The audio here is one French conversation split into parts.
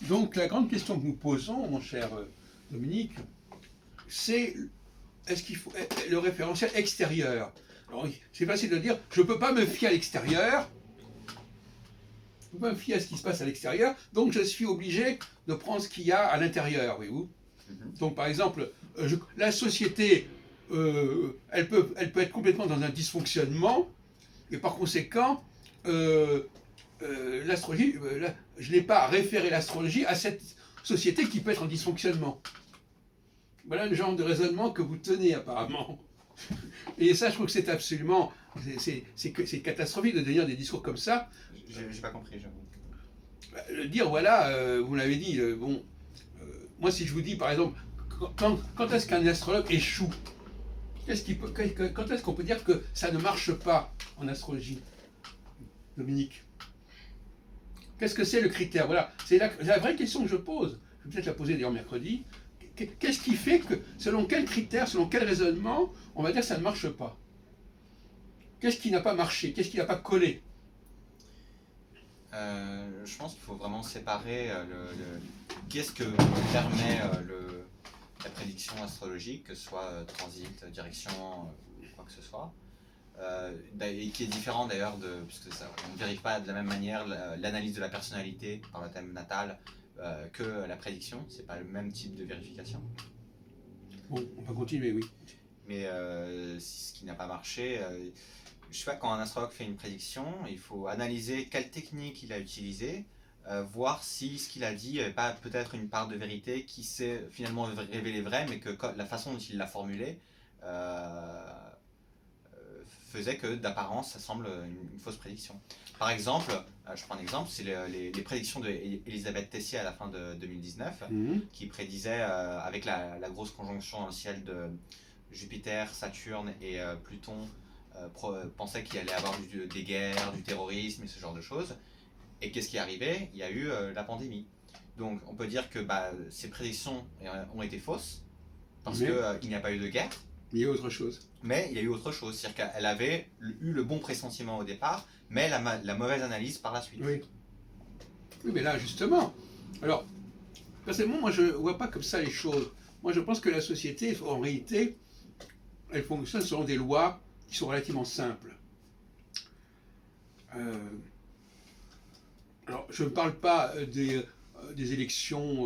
Donc la grande question que nous posons, mon cher Dominique, c'est est-ce qu'il faut le référentiel extérieur. Alors, c'est facile de dire, je ne peux pas me fier à l'extérieur, je ne peux pas me fier à ce qui se passe à l'extérieur, donc je suis obligé de prendre ce qu'il y a à l'intérieur, voyez-vous. Donc par exemple, la société, elle peut être complètement dans un dysfonctionnement, et par conséquent, l'astrologie, je n'ai pas référé l'astrologie à cette société qui peut être en dysfonctionnement. Voilà le genre de raisonnement que vous tenez apparemment. Et ça, je trouve que c'est absolument, c'est catastrophique de tenir des discours comme ça. J'ai pas compris, j'avoue. Dire, voilà, vous l'avez dit, bon, moi si je vous dis par exemple, quand est-ce qu'un astrologue échoue, quand est-ce qu'on peut dire que ça ne marche pas en astrologie, Dominique? Qu'est-ce que c'est le critère? Voilà, c'est la vraie question que je pose. Je vais peut-être la poser d'ailleurs mercredi. Qu'est-ce qui fait que, selon quel critère, selon quel raisonnement, on va dire que ça ne marche pas? Qu'est-ce qui n'a pas marché? Qu'est-ce qui n'a pas collé? Je pense qu'il faut vraiment séparer qu'est-ce que permet la prédiction astrologique, que ce soit transit, direction, ou quoi que ce soit, et qui est différent d'ailleurs puisque on ne vérifie pas de la même manière l'analyse de la personnalité par le thème natal que la prédiction, c'est pas le même type de vérification. Bon, on va continuer, oui. Mais ce qui n'a pas marché, je sais pas, quand un astrologue fait une prédiction, il faut analyser quelle technique il a utilisée, voir si ce qu'il a dit n'avait pas peut-être une part de vérité qui s'est finalement révélée vraie, mais que la façon dont il l'a formulée faisait que d'apparence ça semble une fausse prédiction. Par exemple, je prends un exemple, c'est les prédictions d'Elisabeth Tessier à la fin de 2019, qui prédisait avec la grosse conjonction dans le ciel de Jupiter, Saturne et Pluton, pensait qu'il allait avoir des guerres, du terrorisme et ce genre de choses. Et qu'est-ce qui est arrivé? Il y a eu la pandémie. Donc on peut dire que ces prédictions ont été fausses, parce qu'il n'y a pas eu de guerre. Il y a autre chose. Mais il y a eu autre chose, c'est-à-dire qu'elle avait eu le bon pressentiment au départ, mais la mauvaise analyse par la suite. Oui. Oui, mais là, justement, alors, personnellement, moi, je ne vois pas comme ça les choses. Moi, je pense que la société, en réalité, elle fonctionne selon des lois qui sont relativement simples. Alors, je ne parle pas des élections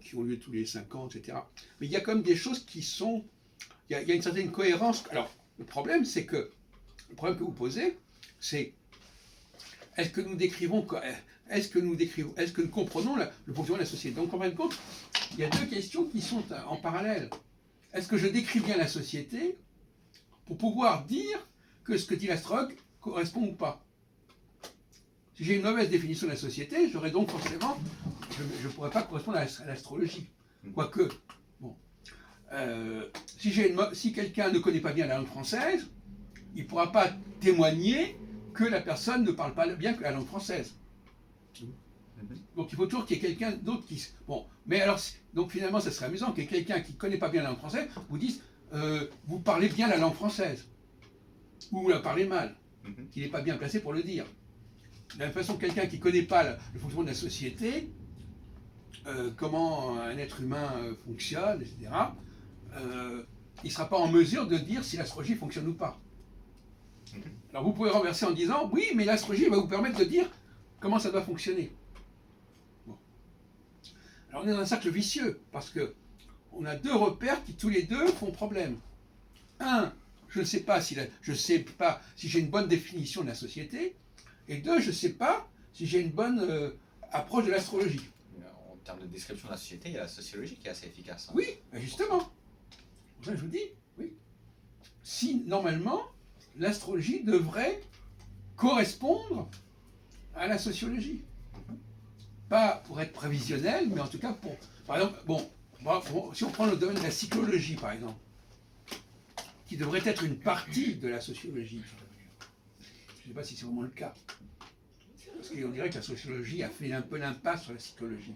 qui ont lieu tous les 5 ans, etc. Mais il y a quand même des choses qui sont... Il y a une certaine cohérence. Alors, le problème que vous posez, c'est est-ce que nous comprenons le fonctionnement de la société? Donc, en fin de compte, il y a deux questions qui sont en parallèle. Est-ce que je décris bien la société pour pouvoir dire que ce que dit l'astrologue correspond ou pas? Si j'ai une mauvaise définition de la société, j'aurais donc forcément, je ne pourrais pas correspondre à l'astrologie. Quoique, bon, si quelqu'un ne connaît pas bien la langue française, il ne pourra pas témoigner que la personne ne parle pas bien que la langue française. Donc il faut toujours qu'il y ait quelqu'un d'autre qui... Bon, mais alors, donc finalement, ça serait amusant que quelqu'un qui ne connaît pas bien la langue française vous dise vous parlez bien la langue française, ou vous la parlez mal, qu'il n'est pas bien placé pour le dire. De la même façon, quelqu'un qui ne connaît pas le fonctionnement de la société, comment un être humain fonctionne, etc., il ne sera pas en mesure de dire si l'astrologie fonctionne ou pas. Alors vous pouvez renverser en disant oui, mais l'astrologie va vous permettre de dire comment ça doit fonctionner. Bon. Alors on est dans un cercle vicieux, parce que on a deux repères qui tous les deux font problème. Un, je ne sais pas si j'ai une bonne définition de la société, et deux, je ne sais pas si j'ai une bonne approche de l'astrologie. En termes de description de la société, il y a la sociologie qui est assez efficace. Oui, justement. Pour ça, je vous dis, oui. Si, normalement, l'astrologie devrait correspondre à la sociologie. Pas pour être prévisionnel, mais en tout cas pour... Par exemple, si on prend le domaine de la psychologie, par exemple, qui devrait être une partie de la sociologie, je ne sais pas si c'est vraiment le cas. Parce qu'on dirait que la sociologie a fait un peu l'impasse sur la psychologie.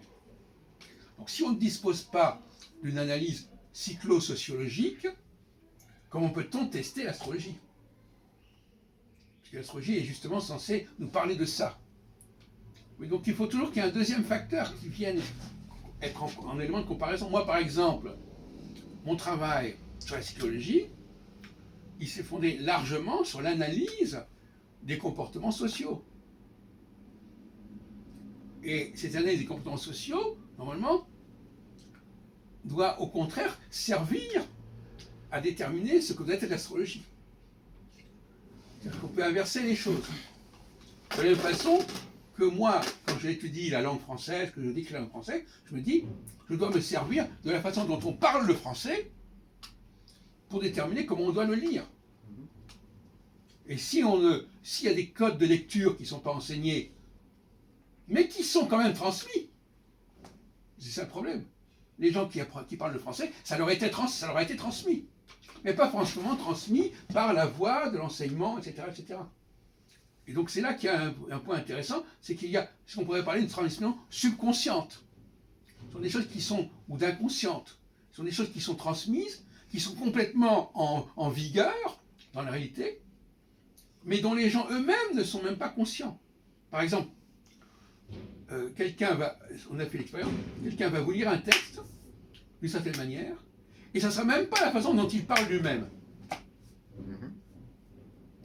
Donc si on ne dispose pas d'une analyse cyclo-sociologique, comment peut-on tester l'astrologie? Parce que l'astrologie est justement censée nous parler de ça. Oui, donc il faut toujours qu'il y ait un deuxième facteur qui vienne être en élément de comparaison. Moi, par exemple, mon travail sur la psychologie, il s'est fondé largement sur l'analyse des comportements sociaux. Et cette analyse des comportements sociaux, normalement, doit au contraire servir à déterminer ce que doit être l'astrologie. C'est-à-dire qu'on peut inverser les choses. De la même façon que moi, quand j'étudie la langue française, que je décris la langue française, je me dis, je dois me servir de la façon dont on parle le français pour déterminer comment on doit le lire. Et s'il y a des codes de lecture qui ne sont pas enseignés, mais qui sont quand même transmis, c'est ça le problème. Les gens qui parlent le français, ça leur a été transmis. Mais pas franchement transmis par la voie de l'enseignement, etc., etc. Et donc c'est là qu'il y a un point intéressant, c'est qu'il y a ce qu'on pourrait parler d'une transmission subconsciente. Ce sont des choses qui sont, ou d'inconscientes, ce sont des choses qui sont transmises, qui sont complètement en vigueur dans la réalité, mais dont les gens eux-mêmes ne sont même pas conscients. Par exemple, on a fait l'expérience, quelqu'un va vous lire un texte d'une certaine manière, et ça ne sera même pas la façon dont il parle lui-même.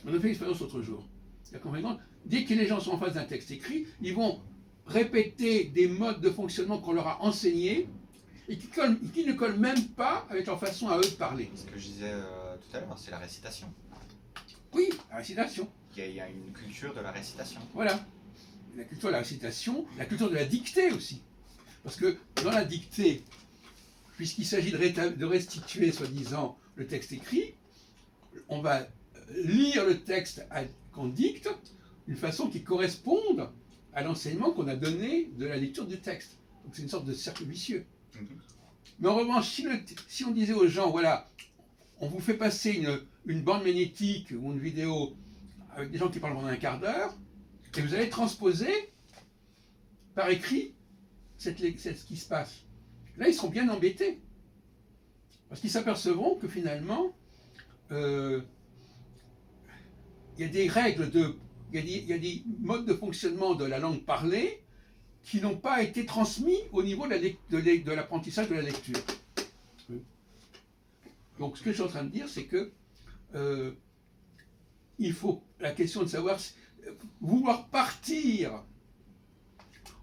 On a fait l'expérience l'autre jour. Dès que les gens sont en face d'un texte écrit, ils vont répéter des modes de fonctionnement qu'on leur a enseignés et qui ne collent même pas avec leur façon à eux de parler. Ce que je disais tout à l'heure, c'est la récitation. Oui, la récitation. Il y a une culture de la récitation. Voilà. La culture de la récitation, la culture de la dictée aussi. Parce que dans la dictée, puisqu'il s'agit de restituer, soi-disant, le texte écrit, on va lire le texte qu'on dicte d'une façon qui corresponde à l'enseignement qu'on a donné de la lecture du texte. Donc c'est une sorte de cercle vicieux. Mais en revanche, si on disait aux gens, voilà, on vous fait passer une bande magnétique ou une vidéo avec des gens qui parlent pendant un quart d'heure, et vous allez transposer par écrit ce qui se passe. Là, ils seront bien embêtés. Parce qu'ils s'apercevront que finalement, il y a des règles, il y a des modes de fonctionnement de la langue parlée qui n'ont pas été transmis au niveau de l'apprentissage de la lecture. Donc ce que je suis en train de dire, c'est que il faut la question de savoir vouloir partir,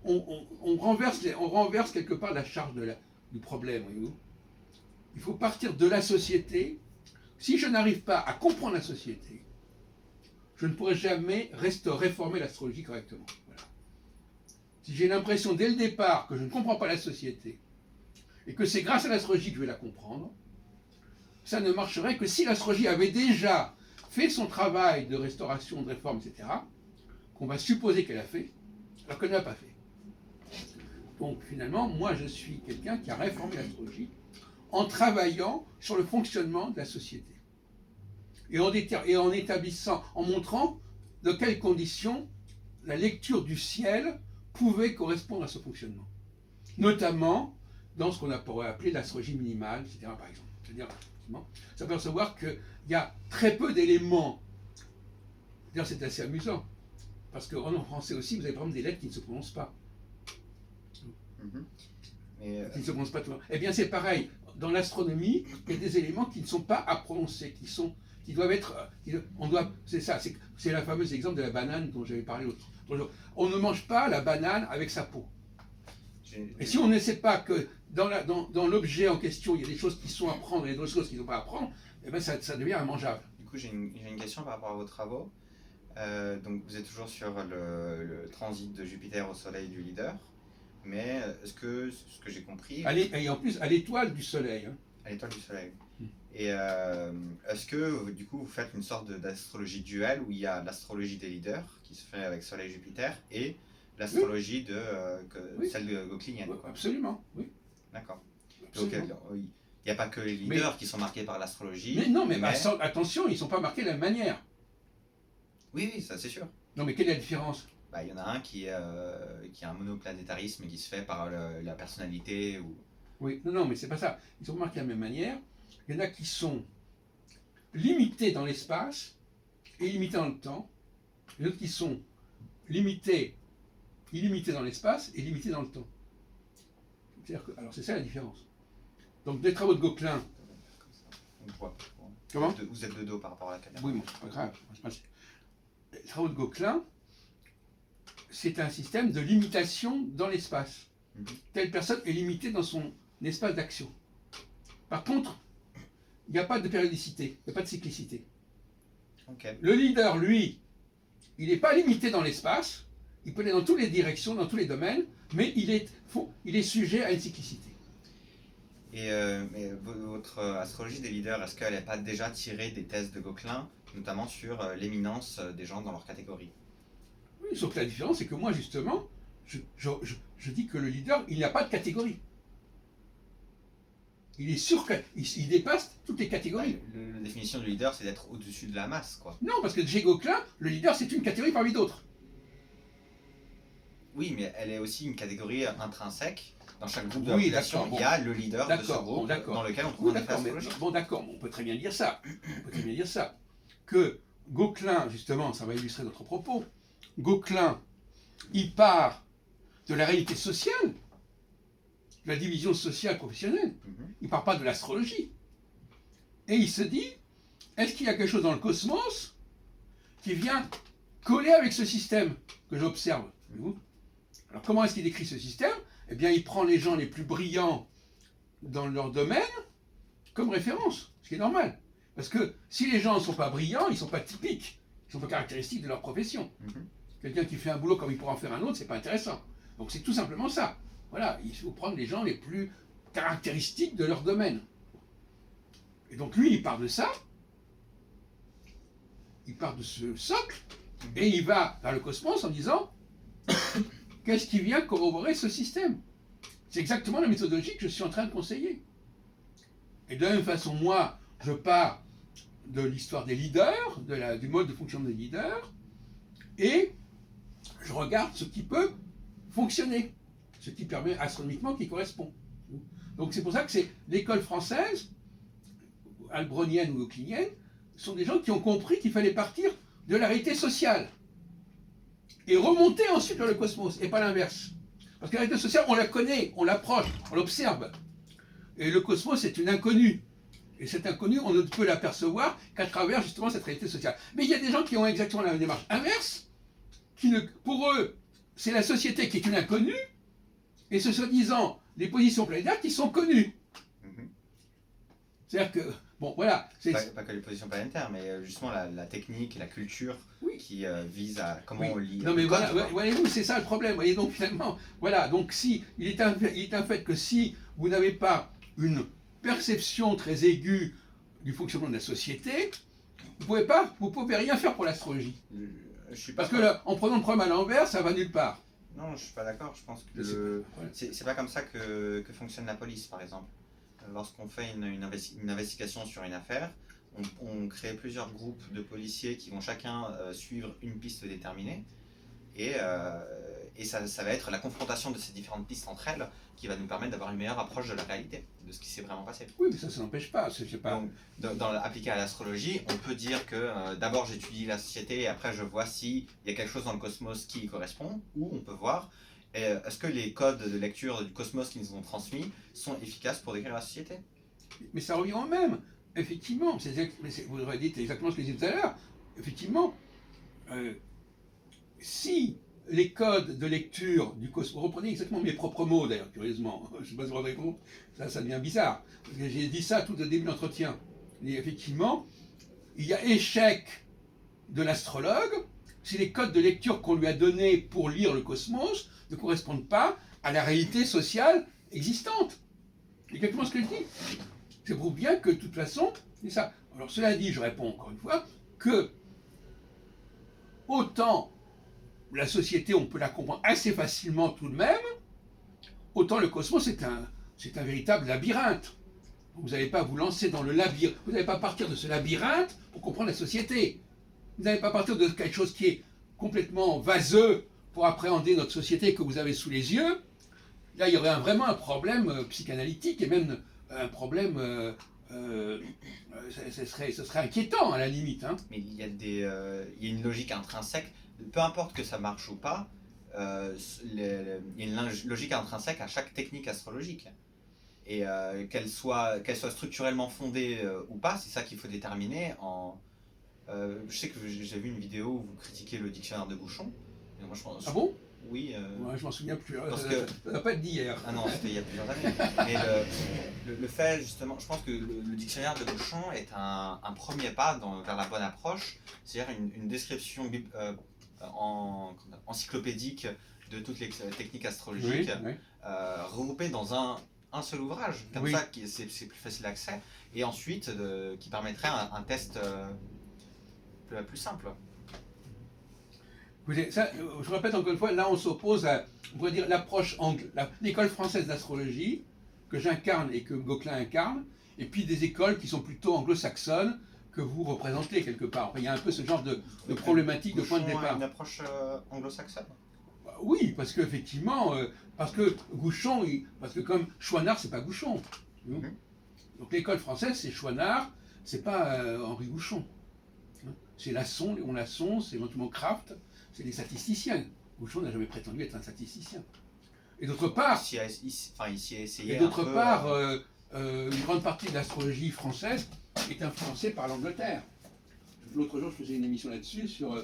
on renverse quelque part la charge du problème, voyez-vous. Il faut partir de la société. Si je n'arrive pas à comprendre la société, je ne pourrai jamais réformer l'astrologie correctement. Voilà. Si j'ai l'impression dès le départ que je ne comprends pas la société, et que c'est grâce à l'astrologie que je vais la comprendre, ça ne marcherait que si l'astrologie avait déjà fait son travail de restauration, de réforme, etc., qu'on va supposer qu'elle a fait, alors qu'elle ne l'a pas fait. Donc finalement, moi je suis quelqu'un qui a réformé l'astrologie en travaillant sur le fonctionnement de la société. Et en établissant, en montrant de quelles conditions la lecture du ciel pouvait correspondre à ce fonctionnement. Notamment dans ce qu'on pourrait appeler l'astrologie minimale, etc. par exemple. C'est-à-dire, s'apercevoir qu'il y a très peu d'éléments. D'ailleurs, c'est assez amusant. Parce qu'en français aussi, vous avez par exemple des lettres qui ne se prononcent pas. Qui ne se prononcent pas tout le temps. Eh bien, c'est pareil. Dans l'astronomie, il y a des éléments qui ne sont pas à prononcer, qui doivent être. C'est ça, c'est le fameux exemple de la banane dont j'avais parlé l'autre jour. On ne mange pas la banane avec sa peau. Et si on ne sait pas que dans l'objet en question, il y a des choses qui sont à prendre et d'autres choses qui ne sont pas à prendre, eh bien ça devient immangeable. Du coup, j'ai une question par rapport à vos travaux. Donc, vous êtes toujours sur le transit de Jupiter au Soleil du Leader. Mais ce que j'ai compris... Et en plus, à l'étoile du Soleil. Hein. À l'étoile du Soleil. Et est-ce que, du coup, vous faites une sorte d'astrologie duelle où il y a l'astrologie des leaders, qui se fait avec Soleil-Jupiter, et l'astrologie celle de Goclinienne? Oui, absolument, oui. D'accord. Donc, il n'y a pas que les leaders qui sont marqués par l'astrologie. Mais non, mais attention, ils ne sont pas marqués de la même manière. Oui, ça c'est sûr. Non, mais quelle est la différence? Il y en a un qui a un monoplanétarisme qui se fait par la personnalité. Oui, non, mais c'est pas ça. Ils sont marqués de la même manière. Il y en a qui sont limités dans l'espace et limités dans le temps. Et d'autres qui sont limités illimité dans l'espace et limité dans le temps. Alors c'est ça la différence. Donc les travaux de Gauquelin. On voit. Comment ? Vous êtes de dos par rapport à la caméra. Oui, bon, c'est pas grave. Les travaux de Gauquelin, c'est un système de limitation dans l'espace. Telle personne est limitée dans son espace d'action. Par contre, il n'y a pas de périodicité, il n'y a pas de cyclicité. Okay. Le leader, lui, il n'est pas limité dans l'espace, il peut aller dans toutes les directions, dans tous les domaines, mais il est sujet à une cyclicité. Et mais votre astrologie des leaders, est-ce qu'elle n'est pas déjà tirée des thèses de Gauquelin, notamment sur l'éminence des gens dans leur catégorie? Oui, sauf que la différence, c'est que moi, justement, je dis que le leader, il n'y a pas de catégorie. Il dépasse toutes les catégories. La définition du leader, c'est d'être au-dessus de la masse, quoi. Non, parce que chez Gauquelin, le leader, c'est une catégorie parmi d'autres. Oui, mais elle est aussi une catégorie intrinsèque. Dans chaque groupe de la population, il y a le leader de ce groupe dans lequel on trouve un effet astrologique. Bon, d'accord, on peut très bien dire ça. Que Gauquelin, justement, ça va illustrer notre propos, Gauquelin, il part de la réalité sociale, de la division sociale professionnelle. Il ne part pas de l'astrologie. Et il se dit, est-ce qu'il y a quelque chose dans le cosmos qui vient coller avec ce système que j'observe? Alors comment est-ce qu'il décrit ce système? Eh bien, il prend les gens les plus brillants dans leur domaine comme référence, ce qui est normal. Parce que si les gens ne sont pas brillants, ils ne sont pas typiques, ils ne sont pas caractéristiques de leur profession. Quelqu'un qui fait un boulot comme il pourra en faire un autre, c'est pas intéressant. Donc c'est tout simplement ça. Voilà, il faut prendre les gens les plus caractéristiques de leur domaine. Et donc lui, il part de ça, il part de ce socle, et il va vers le cosmos en disant qu'est-ce qui vient corroborer ce système? C'est exactement la méthodologie que je suis en train de conseiller. Et de la même façon, moi, je pars de l'histoire des leaders, du mode de fonction des leaders, et je regarde ce qui peut fonctionner, ce qui permet astronomiquement qui correspond. Donc c'est pour ça que c'est l'école française, albronienne ou euclidienne, sont des gens qui ont compris qu'il fallait partir de la réalité sociale et remonter ensuite vers le cosmos, et pas l'inverse. Parce que la réalité sociale, on la connaît, on l'approche, on l'observe. Et le cosmos, c'est une inconnue. Et cette inconnue, on ne peut l'apercevoir qu'à travers justement cette réalité sociale. Mais il y a des gens qui ont exactement la démarche inverse, pour eux, c'est la société qui est une inconnue, et ce soi-disant les positions planétaires qui sont connues. C'est-à-dire que, bon, voilà. Pas que les positions planétaires, mais justement la technique et la culture qui vise à comment on lit. Non, mais voilà, voyez-vous, c'est ça le problème. Voyez, donc finalement, voilà, donc si, il est un fait que si vous n'avez pas une perception très aiguë du fonctionnement de la société, vous pouvez rien faire pour l'astrologie. Parce que là, en prenant le problème à l'envers, ça va nulle part. Non, je suis pas d'accord. Je pense que c'est pas comme ça que fonctionne la police, par exemple. Lorsqu'on fait une investigation sur une affaire, on crée plusieurs groupes de policiers qui vont chacun suivre une piste déterminée. Et ça va être la confrontation de ces différentes pistes entre elles qui va nous permettre d'avoir une meilleure approche de la réalité, de ce qui s'est vraiment passé. Oui, mais ça n'empêche pas. Donc, appliqué à l'astrologie, on peut dire que d'abord j'étudie la société et après je vois s'il y a quelque chose dans le cosmos qui y correspond, ou on peut voir est-ce que les codes de lecture du cosmos qui nous ont transmis sont efficaces pour décrire la société. Mais ça revient au même, effectivement. Vous aurez dit exactement ce que j'ai dit tout à l'heure. Effectivement, si les codes de lecture du cosmos, reprenez exactement mes propres mots d'ailleurs, curieusement, je ne sais pas si vous vous rendez compte, ça devient bizarre, parce que j'ai dit ça tout au début de l'entretien. Et effectivement, il y a échec de l'astrologue si les codes de lecture qu'on lui a donnés pour lire le cosmos ne correspondent pas à la réalité sociale existante. C'est exactement ce que je dis. Je prouve bien que de toute façon, c'est ça. Alors cela dit, je réponds encore une fois, que autant la société, on peut la comprendre assez facilement tout de même, autant le cosmos, c'est un véritable labyrinthe. Vous n'allez pas vous lancer dans le labyrinthe, vous n'allez pas partir de ce labyrinthe pour comprendre la société. Vous n'allez pas partir de quelque chose qui est complètement vaseux pour appréhender notre société que vous avez sous les yeux. Là, il y aurait vraiment un problème psychanalytique et même un problème... ce serait inquiétant à la limite. Hein. Mais il y a une logique intrinsèque. Peu importe que ça marche ou pas, il y a une logique intrinsèque à chaque technique astrologique. Et qu'elle soit structurellement fondée ou pas, c'est ça qu'il faut déterminer. Je sais que j'ai vu une vidéo où vous critiquez le dictionnaire de Bouchon. Et moi, Ah bon? Oui. Ouais, je m'en souviens plus. Parce Ça que... ne va pas être d'hier. Ah non, c'était il y a plusieurs années. Mais le fait, justement, je pense que le dictionnaire de Bouchon est un premier pas vers la bonne approche, c'est-à-dire une description encyclopédique de toutes les techniques astrologiques, Oui. regroupées dans un seul ouvrage. Comme Oui. ça, c'est plus facile d'accès. Et ensuite, qui permettrait un test plus simple. Écoutez, ça, je répète encore une fois, là on s'oppose à, on pourrait dire, l'approche l'école française d'astrologie, que j'incarne et que Gauquelin incarne, et puis des écoles qui sont plutôt anglo-saxonnes, que vous représentez quelque part. Enfin, il y a un peu ce genre de problématique de point de départ. Une approche anglo-saxonne? Oui, parce qu'effectivement, parce que Gouchon, parce que comme Chouinard, c'est pas Gouchon. Donc l'école française, c'est Chouinard, c'est pas Henri Gouchon. C'est Lasson, Léon Lasson, c'est éventuellement Kraft, c'est des statisticiens. Gouchon n'a jamais prétendu être un statisticien. Et d'autre part, une grande partie de l'astrologie française est influencée par l'Angleterre. L'autre jour, je faisais une émission là-dessus sur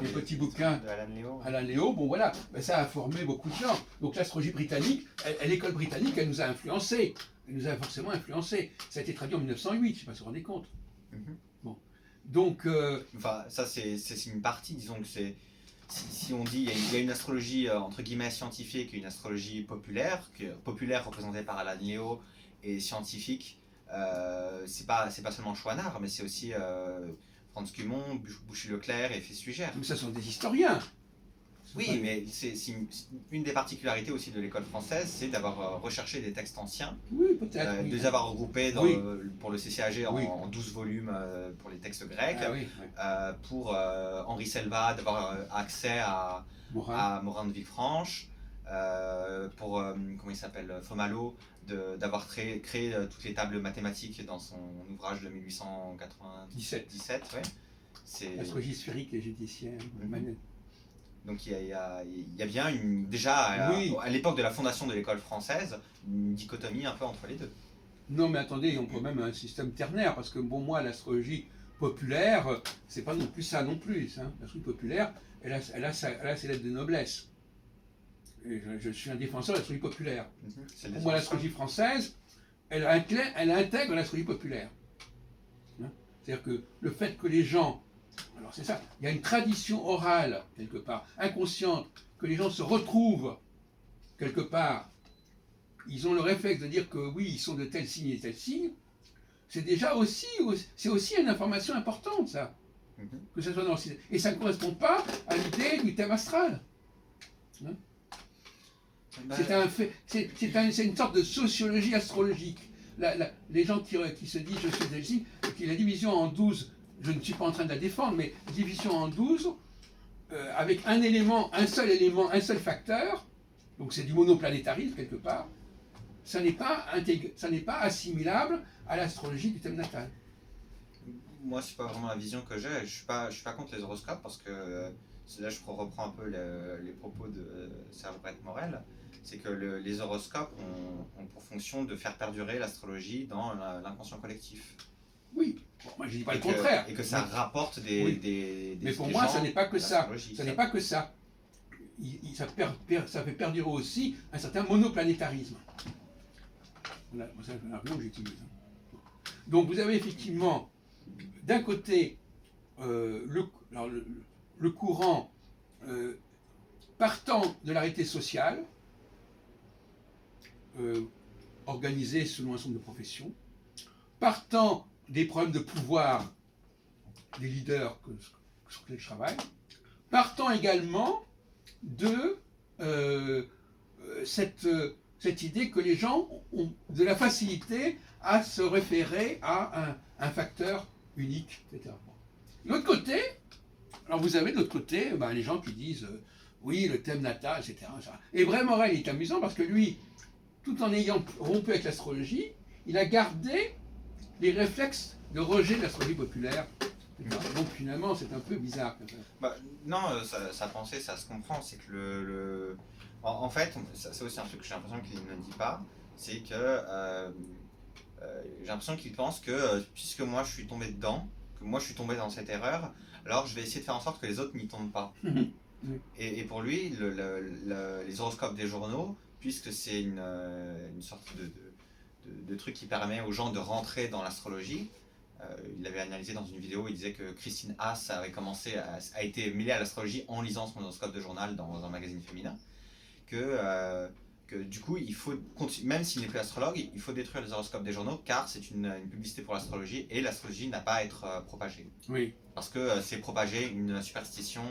les petits bouquins d'Alain Léo. Bon voilà, ben, ça a formé beaucoup de gens. Donc l'astrologie britannique, l'école britannique, elle nous a influencés. Elle nous a forcément influencés. Ça a été traduit en 1908, je ne sais pas si vous vous rendez compte. Bon. Donc... Enfin, ça c'est une partie, disons que c'est... Si on dit il y a une astrologie entre guillemets scientifique et une astrologie populaire représentée par Alain Léo et scientifique, c'est pas seulement Chouinard, mais c'est aussi Franz Cumont, Bouchy-Leclerc et Fessuigère. Mais ça sont des historiens. Oui, mais c'est une des particularités aussi de l'école française, c'est d'avoir recherché des textes anciens, oui, peut-être, de les avoir regroupés pour le CCAG en 12 volumes pour les textes grecs, pour Henri Selva d'avoir accès à Morin de Villefranche, pour comment il s'appelle, Fomalhaut d'avoir créé toutes les tables mathématiques dans son ouvrage de 1897. Ouais. L'astrologie sphérique et judiciaire. Donc il y a bien déjà à l'époque de la fondation de l'école française une dichotomie un peu entre les deux. Non mais attendez, on peut même un système ternaire, parce que bon, moi l'astrologie populaire, c'est pas non plus ça non plus. Hein. L'astrologie populaire, elle a ses lettres de noblesse. Et je suis un défenseur de l'astrologie populaire. Pour moi l'astrologie française, elle intègre l'astrologie populaire. Hein. C'est-à-dire que le fait que les gens... Alors c'est ça, il y a une tradition orale, quelque part, inconsciente, que les gens se retrouvent, quelque part, ils ont le réflexe de dire que oui, ils sont de tel signe et tel signe, c'est déjà aussi une information importante, ça. Que ça soit dans le... Et ça ne correspond pas à l'idée du thème astral. Hein? C'est une sorte de sociologie astrologique. Les gens qui se disent je suis tel signe, qui la division en 12, je ne suis pas en train de la défendre, mais division en 12, avec un seul facteur, donc c'est du monoplanétarisme quelque part, ça n'est pas assimilable à l'astrologie du thème natal. Moi, c'est pas vraiment la vision que j'ai. Je suis pas contre les horoscopes parce que là, je reprends un peu les propos de Serge Brett-Morel. C'est que les horoscopes ont pour fonction de faire perdurer l'astrologie dans l'inconscient collectif. Oui, bon, moi je dis pas le contraire. Et que ça rapporte des mais pour moi, ça n'est pas que ça. Ça n'est pas que ça. Ça fait perdurer aussi un certain monoplanétarisme. Voilà, c'est un argument que j'utilise. Donc vous avez effectivement, d'un côté, le courant partant de la réalité sociale, organisé selon un certain nombre de professions, partant des problèmes de pouvoir des leaders sur lesquels je travaille, partant également de cette idée que les gens ont de la facilité à se référer à un facteur unique, etc. De l'autre côté, alors vous avez de l'autre côté les gens qui disent oui, le thème natal, etc. Et Brett-Morel est amusant parce que lui, tout en ayant rompu avec l'astrologie, il a gardé les réflexes de rejet de l'astrologie populaire Donc finalement, c'est un peu bizarre. Bah, non, sa pensée, ça se comprend. C'est que en fait, c'est aussi un truc que j'ai l'impression qu'il ne dit pas. C'est que j'ai l'impression qu'il pense que puisque moi je suis tombé dedans, que moi je suis tombé dans cette erreur, alors je vais essayer de faire en sorte que les autres n'y tombent pas. Et pour lui, les horoscopes des journaux, puisque c'est une sorte de truc qui permet aux gens de rentrer dans l'astrologie, il avait analysé dans une vidéo, il disait que Christine Haas a été mêlée à l'astrologie en lisant son horoscope de journal dans un magazine féminin, que du coup, il faut, même s'il n'est plus astrologue, il faut détruire les horoscopes des journaux car c'est une publicité pour l'astrologie et l'astrologie n'a pas à être propagée. Oui. Parce que c'est propager une superstition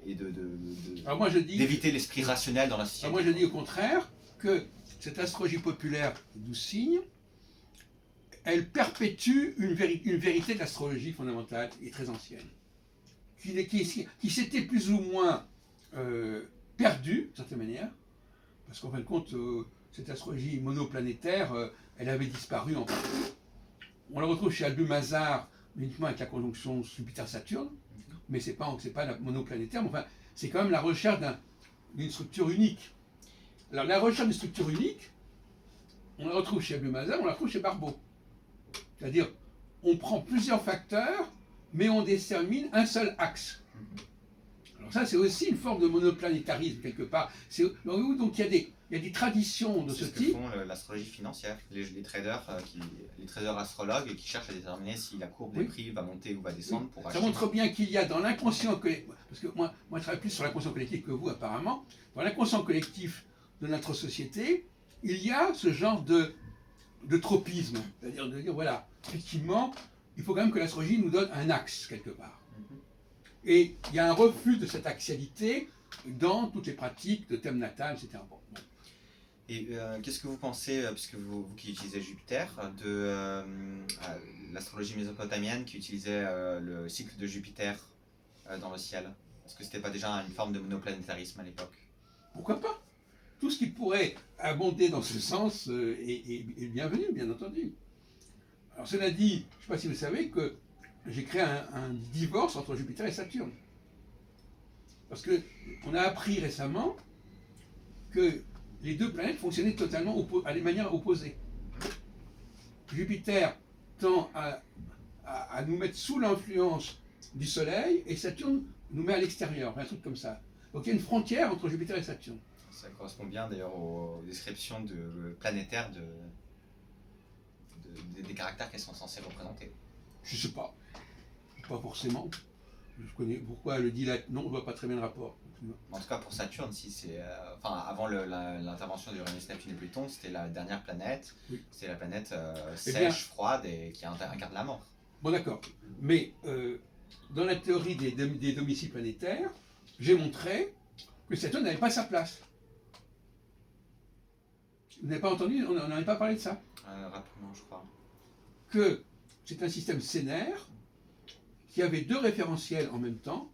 et d'éviter l'esprit rationnel dans la société. Alors moi je dis au contraire que cette astrologie populaire des 12 signes, elle perpétue une vérité de l'astrologie fondamentale et très ancienne, qui s'était plus ou moins perdue, d'une certaine manière, parce qu'en fin de compte, cette astrologie monoplanétaire, elle avait disparu en fait. On la retrouve chez Albus Mazar, uniquement avec la conjonction Jupiter-Saturne, mais c'est pas la monoplanétaire, mais enfin, c'est quand même la recherche d'une structure unique. Alors la recherche d'une structure unique, on la retrouve chez Albus Mazar, on la retrouve chez Barbeau. C'est-à-dire, on prend plusieurs facteurs, mais on détermine un seul axe. Alors ça, c'est aussi une forme de monoplanétarisme, quelque part. Donc il y a des traditions de ce type. C'est ce que font l'astrologie financière, les traders, les traders astrologues qui cherchent à déterminer si la courbe des prix va monter ou va descendre pour acheter. Ça montre bien qu'il y a dans l'inconscient collectif, parce que moi je travaille plus sur l'inconscient collectif que vous apparemment, dans l'inconscient collectif de notre société, il y a ce genre de tropisme, c'est-à-dire de dire, voilà, effectivement, il faut quand même que l'astrologie nous donne un axe, quelque part. Et il y a un refus de cette axialité dans toutes les pratiques de thème natal, etc. Bon. Et qu'est-ce que vous pensez, puisque vous qui utilisez Jupiter, de l'astrologie mésopotamienne qui utilisait le cycle de Jupiter dans le ciel? Est-ce que c'était pas déjà une forme de monoplanétarisme à l'époque? Pourquoi pas? Tout ce qui pourrait abonder dans ce sens est bienvenu, bien entendu. Alors cela dit, je ne sais pas si vous savez que j'ai créé un divorce entre Jupiter et Saturne. Parce qu'on a appris récemment que les deux planètes fonctionnaient totalement à des manières opposées. Jupiter tend à nous mettre sous l'influence du Soleil et Saturne nous met à l'extérieur, un truc comme ça. Donc il y a une frontière entre Jupiter et Saturne. Ça correspond bien d'ailleurs aux descriptions planétaires des caractères qu'elles sont censées représenter. Je ne sais pas. Pas forcément. Je connais pourquoi elle le dit là. Non, on ne voit pas très bien le rapport. En tout cas, pour Saturne, si c'est, avant l'intervention d'Uranus, Neptune et Pluton, c'était la dernière planète. Oui. C'était la planète sèche, froide et qui incarne la mort. Bon, d'accord. Mais dans la théorie des domiciles planétaires, j'ai montré que Saturne n'avait pas sa place. Vous n'avez pas entendu? On n'avait pas parlé de ça. Rapidement, je crois. Que c'est un système sénaire qui avait deux référentiels en même temps,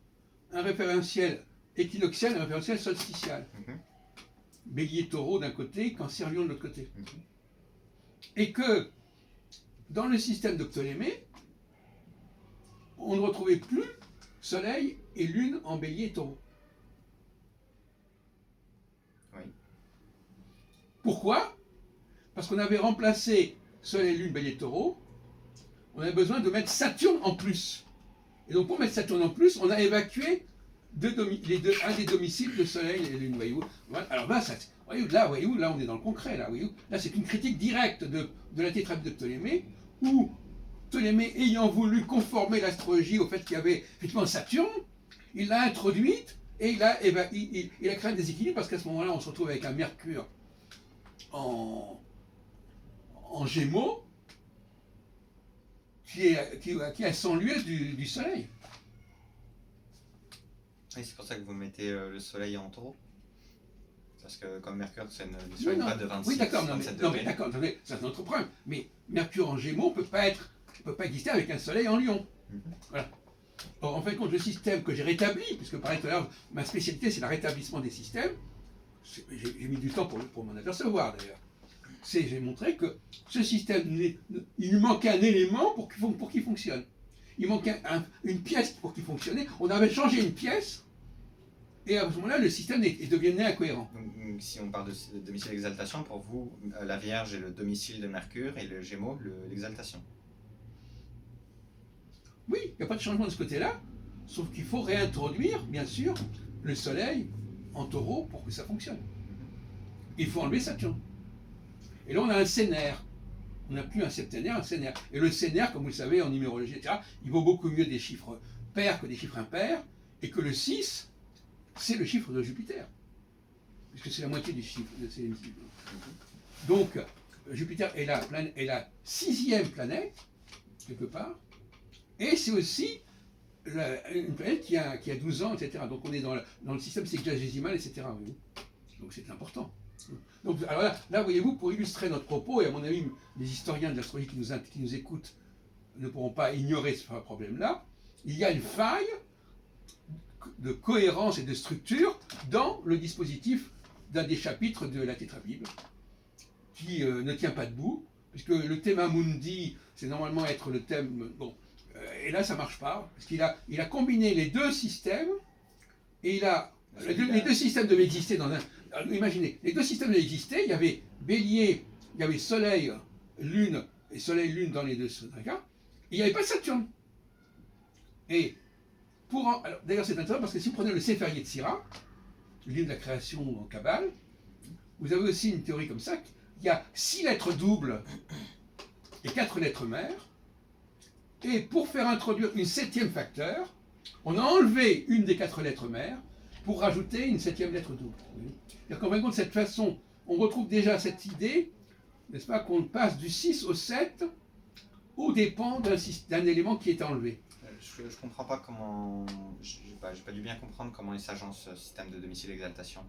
un référentiel équinoxial et un référentiel solsticial. Bélier-Taureau d'un côté, Cancer-Lion de l'autre côté. Et que dans le système de Ptolémée, on ne retrouvait plus Soleil et Lune en Bélier-Taureau. Oui. Pourquoi? Parce qu'on avait remplacé Soleil, Lune, Bélier-Taureau, on avait besoin de mettre Saturne en plus. Et donc pour mettre Saturne en plus, on a évacué un des domiciles de Soleil et Lune. Voyez-vous. Alors là, là, on est dans le concret. Là, c'est une critique directe de la tétrade de Ptolémée, où Ptolémée, ayant voulu conformer l'astrologie au fait qu'il y avait effectivement Saturne, il l'a introduite et il a créé un déséquilibre parce qu'à ce moment-là, on se retrouve avec un Mercure en Gémeaux qui a 100 lieues du Soleil. Et c'est pour ça que vous mettez le Soleil en Taureau? Parce que comme Mercure, c'est sur une période de 26, oui, d'accord, 27 non, degrés. D'accord, c'est un autre problème. Mais Mercure en Gémeaux ne peut pas exister avec un Soleil en Lion. Voilà. Or, en fin de compte, le système que j'ai rétabli, puisque par exemple, ma spécialité, c'est le rétablissement des systèmes, j'ai mis du temps pour m'en apercevoir d'ailleurs. J'ai montré que ce système, il lui manquait un élément pour qu'il fonctionne. il manquait une pièce pour qu'il fonctionnait. On avait changé une pièce, et à ce moment-là, le système devenait incohérent. Donc, si on parle de domicile d'exaltation, pour vous, la Vierge est le domicile de Mercure et le Gémeaux, l'exaltation. Oui, il n'y a pas de changement de ce côté-là, sauf qu'il faut réintroduire, bien sûr, le Soleil en Taureau pour que ça fonctionne. Il faut enlever Saturne. Et là, on a un sénaire. On n'a plus un septénaire, un sénaire. Et le sénaire, comme vous le savez, en numérologie, etc., il vaut beaucoup mieux des chiffres pairs que des chiffres impairs, et que le 6, c'est le chiffre de Jupiter. Puisque c'est la moitié du chiffre. Donc, Jupiter est la 6e planète, quelque part, et c'est aussi une planète qui a 12 ans, etc. Donc on est dans le système sexagésimal, etc. Donc c'est important. Donc, alors là, voyez-vous, pour illustrer notre propos, et à mon avis, les historiens de l'astrologie qui nous écoutent ne pourront pas ignorer ce problème-là, il y a une faille de cohérence et de structure dans le dispositif d'un des chapitres de la Tétrabible, qui ne tient pas debout, puisque le thème mundi, c'est normalement être le thème... Bon, et là, ça ne marche pas, parce qu'il a combiné les deux systèmes, et les deux systèmes devaient exister dans un... Alors, imaginez, les deux systèmes devaient exister, il y avait Bélier, il y avait Soleil, Lune, et Soleil, Lune dans les deux cas, et il n'y avait pas Saturne. Et d'ailleurs, c'est intéressant parce que si vous prenez le Séphérié de Syrah, le livre de la création en Kabbale, vous avez aussi une théorie comme ça, il y a 6 lettres doubles et 4 lettres mères, et pour faire introduire une 7e facteur, on a enlevé une des 4 lettres mères pour rajouter une 7e lettre double. C'est-à-dire qu'en fin de compte, de cette façon, on retrouve déjà cette idée, n'est-ce pas, qu'on passe du 6 au 7 au dépend d'un élément qui est enlevé. Je ne comprends pas comment... J'ai pas dû bien comprendre comment il s'agence ce système de domicile exaltation.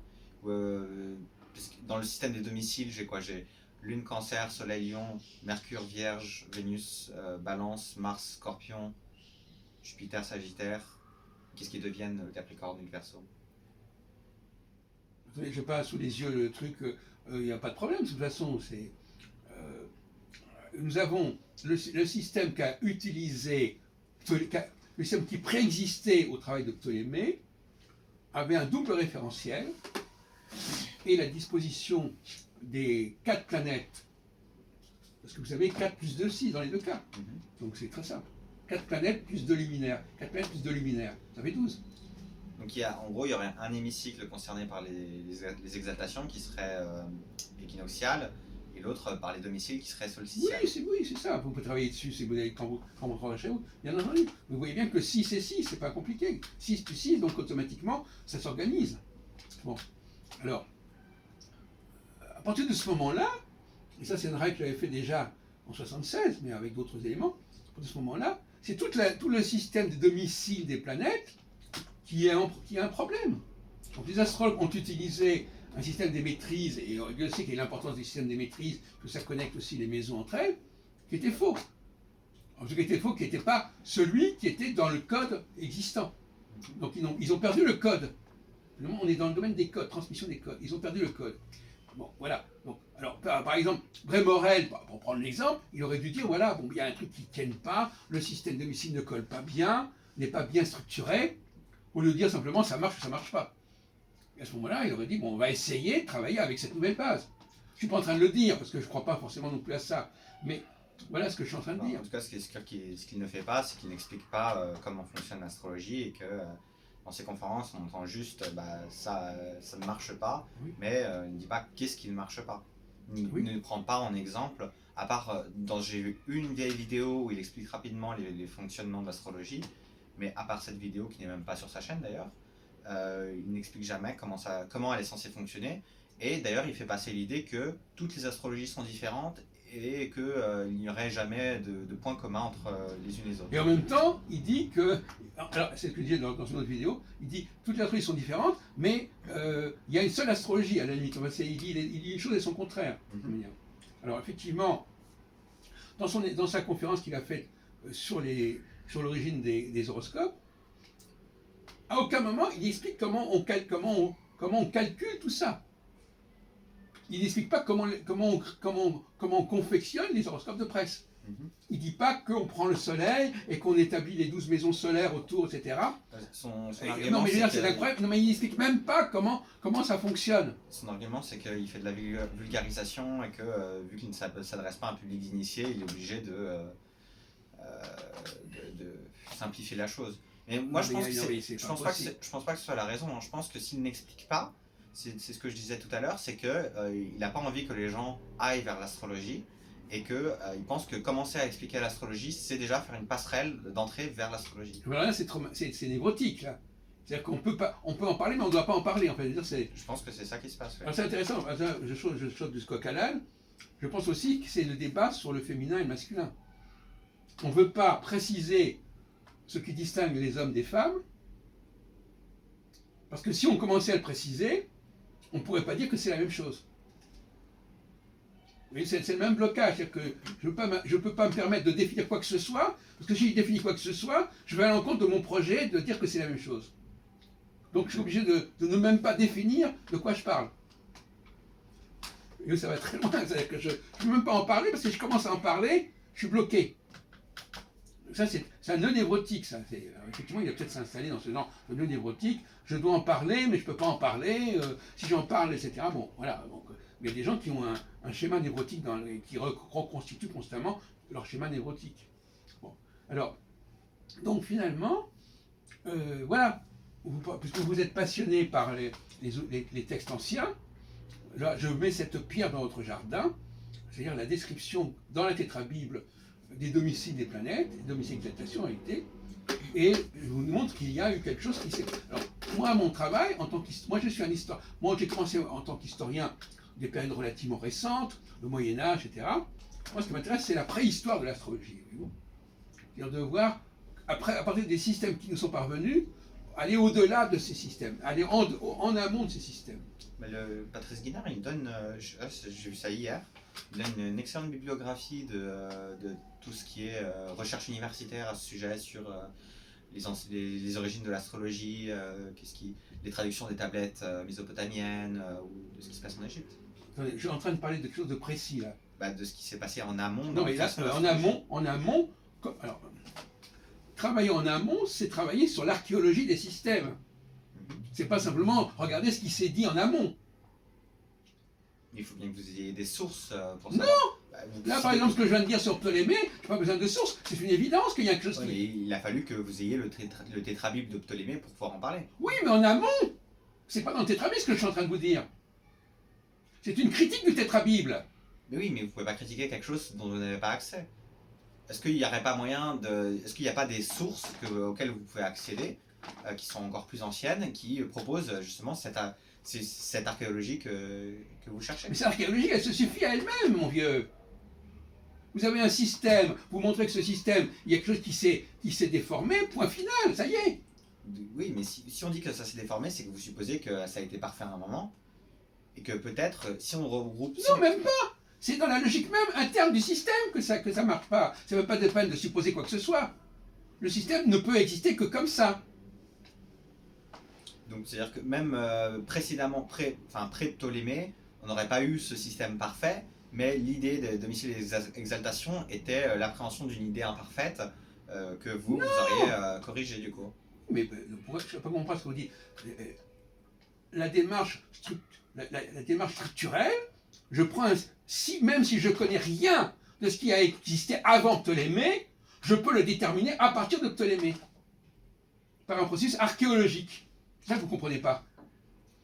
Dans le système des domiciles, j'ai quoi? J'ai Lune Cancer, Soleil Lion, Mercure Vierge, Vénus Balance, Mars Scorpion, Jupiter Sagittaire. Qu'est-ce qui deviennent Capricorne et Verseau? Je passe sous les yeux le truc, il n'y a pas de problème, de toute façon, nous avons le système qu'a utilisé, le système qui préexistait au travail de Ptolémée, avait un double référentiel, et la disposition des 4 planètes, parce que vous savez, 4 plus 2, 6 dans les deux cas, donc c'est très simple. 4 planètes plus 2 luminaires, 4 planètes plus 2 luminaires, ça fait 12. Donc en gros, il y aurait un hémicycle concerné par les exaltations qui serait équinoxial, et l'autre par les domiciles qui seraient solsticiels. Oui, c'est ça. Vous pouvez travailler dessus quand vous travaillez chez vous, bien entendu. Vous voyez bien que 6 et 6, c'est pas compliqué. 6 plus 6, donc automatiquement, ça s'organise. Bon, alors, à partir de ce moment-là, et ça c'est une règle que j'avais fait déjà en 76, mais avec d'autres éléments, à partir de ce moment-là, c'est tout le système de domicile des planètes qui a un problème. Donc les astrologues ont utilisé un système des maîtrises, et Dieu sait quelle est l'importance du système des maîtrises, que ça connecte aussi les maisons entre elles, qui était faux. En tout cas, qui était faux, qui n'était pas celui qui était dans le code existant. Donc ils ont perdu le code. On est dans le domaine des codes, transmission des codes. Ils ont perdu le code. Bon, voilà. Donc, alors, par exemple, Brémorel, pour prendre l'exemple, il aurait dû dire, voilà, bon, il y a un truc qui ne tienne pas, le système de domicile ne colle pas bien, n'est pas bien structuré, au lieu de dire simplement, ça marche ou ça marche pas. Et à ce moment-là, il aurait dit, bon, on va essayer de travailler avec cette nouvelle base. Je ne suis pas en train de le dire, parce que je ne crois pas forcément non plus à ça, mais voilà ce que je suis en train de dire. En tout cas, ce qu'il ne fait pas, c'est qu'il n'explique pas comment fonctionne l'astrologie, et que dans ses conférences, on entend juste ça ne marche pas, oui. Mais il ne dit pas qu'est-ce qui ne marche pas. Il ne prend pas en exemple, à part j'ai vu une vieille vidéo où il explique rapidement les fonctionnements de l'astrologie, mais à part cette vidéo qui n'est même pas sur sa chaîne d'ailleurs, il n'explique jamais comment elle est censée fonctionner. Et d'ailleurs, il fait passer l'idée que toutes les astrologies sont différentes et qu'il n'y aurait jamais de points communs entre les unes et les autres. Et en même temps, il dit que, alors c'est ce que je disais dans une autre vidéo, il dit toutes les astrologies sont différentes, mais il y a une seule astrologie à la limite. Il dit les choses et son contraire. Alors effectivement, dans sa conférence qu'il a faite sur l'origine des horoscopes, à aucun moment il explique comment on calcule tout ça. Il n'explique pas comment on confectionne les horoscopes de presse. Il ne dit pas qu'on prend le soleil et qu'on établit les 12 maisons solaires autour, etc. Son Non, argument, mais je veux dire, c'est c'est incroyable. Non, mais il n'explique même pas comment ça fonctionne. son argument, c'est qu'il fait de la vulgarisation et que, vu qu'il ne s'adresse pas à un public d'initiés, il est obligé de simplifier la chose. Mais moi, je pense pas que ce soit la raison. Hein. Je pense que s'il n'explique pas, c'est ce que je disais tout à l'heure, c'est qu'il n'a pas envie que les gens aillent vers l'astrologie et qu'il pense que commencer à expliquer l'astrologie, c'est déjà faire une passerelle d'entrée vers l'astrologie. Alors là, c'est névrotique, là. C'est-à-dire on peut en parler, mais on ne doit pas en parler, en fait. Je pense que c'est ça qui se passe. Ouais. Alors c'est intéressant. Je saute du coq à l'âne. Je pense aussi que c'est le débat sur le féminin et le masculin. On ne veut pas préciser ce qui distingue les hommes des femmes, parce que si on commençait à le préciser, on ne pourrait pas dire que c'est la même chose. Oui, c'est le même blocage, c'est-à-dire que je ne peux pas me permettre de définir quoi que ce soit, parce que si je définis quoi que ce soit, je vais à l'encontre de mon projet de dire que c'est la même chose. Donc je suis obligé de ne même pas définir de quoi je parle. Et ça va très loin, c'est-à-dire que je ne peux même pas en parler, parce que si je commence à en parler, je suis bloqué. Ça, c'est un nœud névrotique, ça. Effectivement, il va peut-être s'installer dans ce genre de nœud névrotique. Je dois en parler, mais je ne peux pas en parler. Si j'en parle, etc. Bon, voilà. Donc, il y a des gens qui ont un schéma névrotique qui reconstituent constamment leur schéma névrotique. Bon. Alors, donc finalement, voilà. Puisque vous êtes passionné par les textes anciens, là, je mets cette pierre dans votre jardin, c'est-à-dire la description dans la tétrabible des domiciles des planètes, des domiciles d'exaltation en réalité, et je vous montre qu'il y a eu quelque chose qui s'est... Alors, moi, mon travail, moi je suis un historien, moi j'ai commencé en tant qu'historien des périodes relativement récentes, le Moyen-Âge, etc. Moi, ce qui m'intéresse, c'est la préhistoire de l'astrologie. C'est-à-dire de voir, à partir des systèmes qui nous sont parvenus, aller au-delà de ces systèmes, aller en amont de ces systèmes. Mais Patrice Guinard, il donne, j'ai vu ça hier, il donne une excellente bibliographie de tout ce qui est recherche universitaire à ce sujet, sur les origines de l'astrologie, les traductions des tablettes mésopotamiennes, ou de ce qui se passe en Égypte. Attendez, je suis en train de parler de quelque chose de précis là. Bah, de ce qui s'est passé en amont. Non, mais là, en amont, alors, travailler en amont, c'est travailler sur l'archéologie des systèmes. C'est pas simplement regarder ce qui s'est dit en amont. Il faut bien que vous ayez des sources pour ça. Non bah, là, par exemple, ce que je viens de dire sur Ptolémée, je n'ai pas besoin de sources. C'est une évidence qu'il y a quelque chose qui... Mais il a fallu que vous ayez le tétrabible de Ptolémée pour pouvoir en parler. Oui, mais en amont. C'est pas dans le tétrabible ce que je suis en train de vous dire. C'est une critique du tétrabible. Mais oui, mais vous ne pouvez pas critiquer quelque chose dont vous n'avez pas accès. Est-ce qu'il n'y aurait pas moyen de... Est-ce qu'il n'y a pas des sources auxquelles vous pouvez accéder, qui sont encore plus anciennes, qui proposent justement cette archéologie que vous cherchez? Mais cette archéologie, elle se suffit à elle-même, mon vieux. Vous avez un système, vous montrez que ce système, il y a quelque chose qui s'est déformé, point final, ça y est. Oui, mais si on dit que ça s'est déformé, c'est que vous supposez que ça a été parfait à un moment, et que peut-être, si on regroupe... Non, même pas. C'est dans la logique même interne du système que ça marche pas. Ça ne veut pas de peine de supposer quoi que ce soit. Le système ne peut exister que comme ça. Donc c'est-à-dire que même précédemment, pré-Ptolémée, on n'aurait pas eu ce système parfait, mais l'idée de domicile et exaltation était l'appréhension d'une idée imparfaite que vous auriez corrigée du coup. Mais je ne sais pas comprendre ce que vous dites. La démarche structurelle, je prends même si je connais rien de ce qui a existé avant Ptolémée, je peux le déterminer à partir de Ptolémée, par un processus archéologique. Ça, vous ne comprenez pas.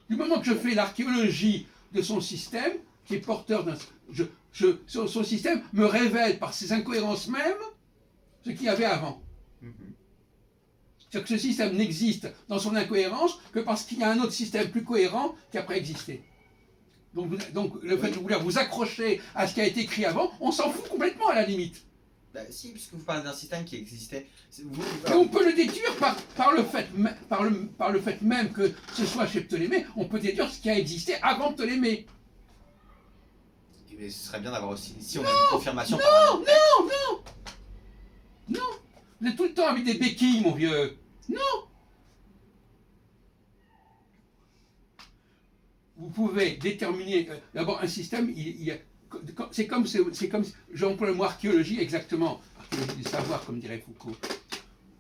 Du moment que je fais l'archéologie de son système, qui est porteur d'un... son système me révèle par ses incohérences même ce qu'il y avait avant. C'est-à-dire que ce système n'existe dans son incohérence que parce qu'il y a un autre système plus cohérent qui a préexisté. Donc le fait de vouloir vous accrocher à ce qui a été écrit avant, on s'en fout complètement à la limite. Bah, si, puisque vous parlez d'un système qui existait. Et on peut le déduire par le fait même que ce soit chez Ptolémée, on peut déduire ce qui a existé avant Ptolémée. Mais ce serait bien d'avoir aussi, si on a une confirmation Non. Vous êtes tout le temps avec des béquilles, mon vieux. Non. Vous pouvez déterminer... D'abord, un système, j'emploie le mot archéologie exactement, archéologie du savoir, comme dirait Foucault.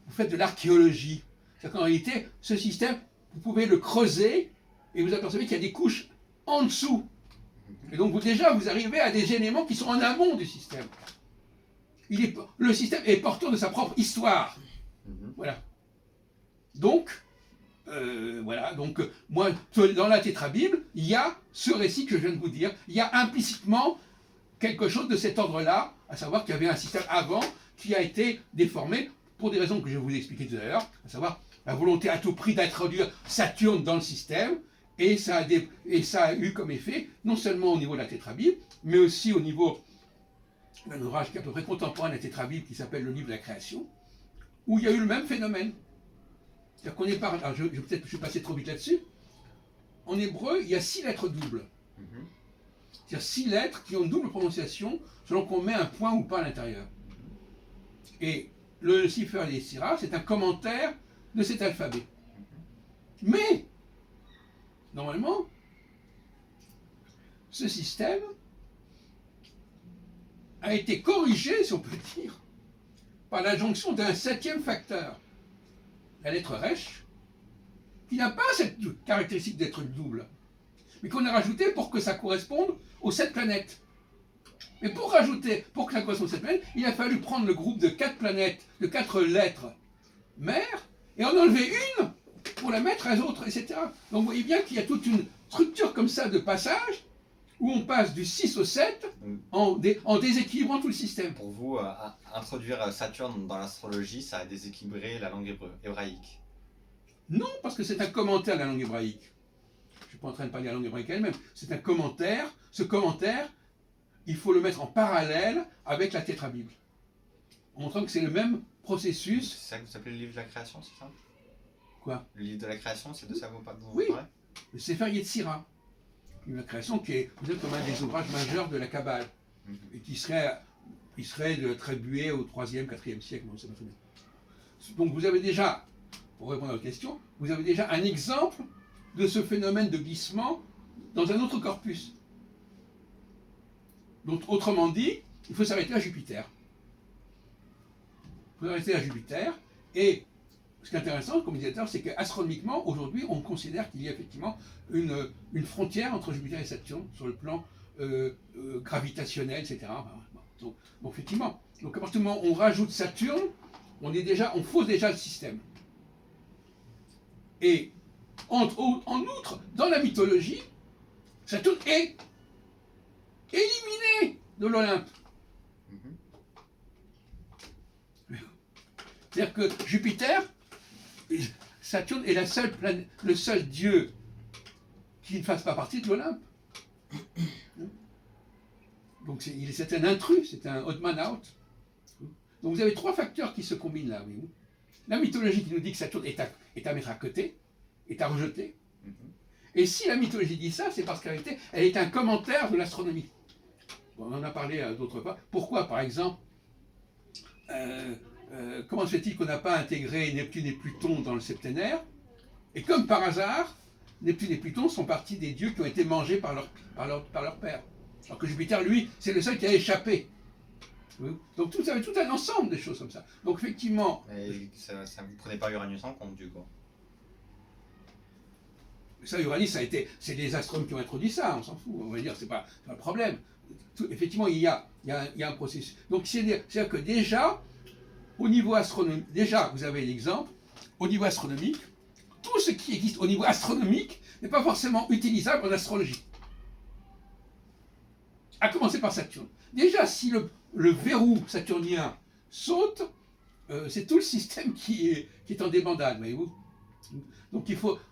Vous faites de l'archéologie. C'est-à-dire qu'en réalité, ce système, vous pouvez le creuser et vous apercevez qu'il y a des couches en dessous. Et donc déjà, vous arrivez à des éléments qui sont en amont du système. Le système est porteur de sa propre histoire. Voilà. Donc, moi, dans la Tétrabible, il y a ce récit que je viens de vous dire. Il y a implicitement quelque chose de cet ordre-là, à savoir qu'il y avait un système avant qui a été déformé pour des raisons que je vais vous expliquer tout à l'heure, à savoir la volonté à tout prix d'introduire Saturne dans le système, et ça a eu comme effet, non seulement au niveau de la Tétrabible, mais aussi au niveau d'un ouvrage qui est à peu près contemporain de la Tétrabible, qui s'appelle le Livre de la Création, où il y a eu le même phénomène. C'est-à-dire qu'on est par... Alors peut-être que je suis passé trop vite là-dessus. En hébreu, il y a 6 lettres doubles. C'est-à-dire 6 lettres qui ont une double prononciation selon qu'on met un point ou pas à l'intérieur. Et le Sefer Yetzirah, c'est un commentaire de cet alphabet. Mais, normalement, ce système a été corrigé, si on peut dire, par l'adjonction d'un 7e facteur, la lettre Resh, qui n'a pas cette caractéristique d'être double, mais qu'on a rajouté pour que ça corresponde aux 7 planètes. Mais pour que ça corresponde aux 7 planètes, il a fallu prendre le groupe de 4 planètes, de 4 lettres mères, et en enlever une pour la mettre à autres, etc. Donc vous voyez bien qu'il y a toute une structure comme ça de passage, où on passe du 6 au 7 en déséquilibrant tout le système. Pour vous, introduire Saturne dans l'astrologie, ça a déséquilibré la langue hébraïque? Non, parce que c'est un commentaire de la langue hébraïque. Je ne suis pas en train de parler de la langue hébraïque elle-même. C'est un commentaire. Ce commentaire, il faut le mettre en parallèle avec la Tétrabible, en montrant que c'est le même processus. C'est ça que vous appelez le livre de la création, c'est ça? Quoi? Le livre de la création, c'est de ça que vous parlez? Oui, le Sefer Yetzirah. La création qui est peut-être comme un des ouvrages majeurs de la Kabbale, et qui serait attribué au 3e, 4e siècle. Non, c'est pas très bien. Donc vous avez déjà, pour répondre à votre question, vous avez déjà un exemple de ce phénomène de glissement dans un autre corpus. Donc autrement dit, il faut s'arrêter à Jupiter. Il faut s'arrêter à Jupiter, et ce qui est intéressant, comme je disais tout à l'heure, c'est qu'astronomiquement, aujourd'hui, on considère qu'il y a effectivement une frontière entre Jupiter et Saturne sur le plan gravitationnel, etc. Donc effectivement, à partir du moment où on rajoute Saturne, on fausse déjà le système. Et en outre, dans la mythologie, Saturne est éliminé de l'Olympe. C'est-à-dire que Jupiter, Saturne est le seul dieu qui ne fasse pas partie de l'Olympe. Donc c'est un intrus, c'est un odd man out. Donc vous avez 3 facteurs qui se combinent là. Oui. La mythologie qui nous dit que Saturne est à mettre à côté, est à rejeter. Et si la mythologie dit ça, c'est parce qu'en réalité, elle est un commentaire de l'astronomie. Bon, on en a parlé d'autres fois. Pourquoi, par exemple, comment se fait-il qu'on n'a pas intégré Neptune et Pluton dans le septénaire? Et comme par hasard, Neptune et Pluton sont partis des dieux qui ont été mangés par leur père. Alors que Jupiter, lui, c'est le seul qui a échappé. Donc vous avez tout un ensemble de choses comme ça. Donc effectivement... Et ça vous ne prenez pas Uranus en compte, du coup? Ça, Uranus, c'est des astronomes qui ont introduit ça, on s'en fout. On va dire, c'est pas un problème. Effectivement, il y a un processus. Donc c'est-à-dire que déjà, au niveau astronomique, vous avez l'exemple, au niveau astronomique, tout ce qui existe au niveau astronomique n'est pas forcément utilisable en astrologie. À commencer par Saturne. Déjà, si le verrou saturnien saute, c'est tout le système qui est en débandade, voyez-vous.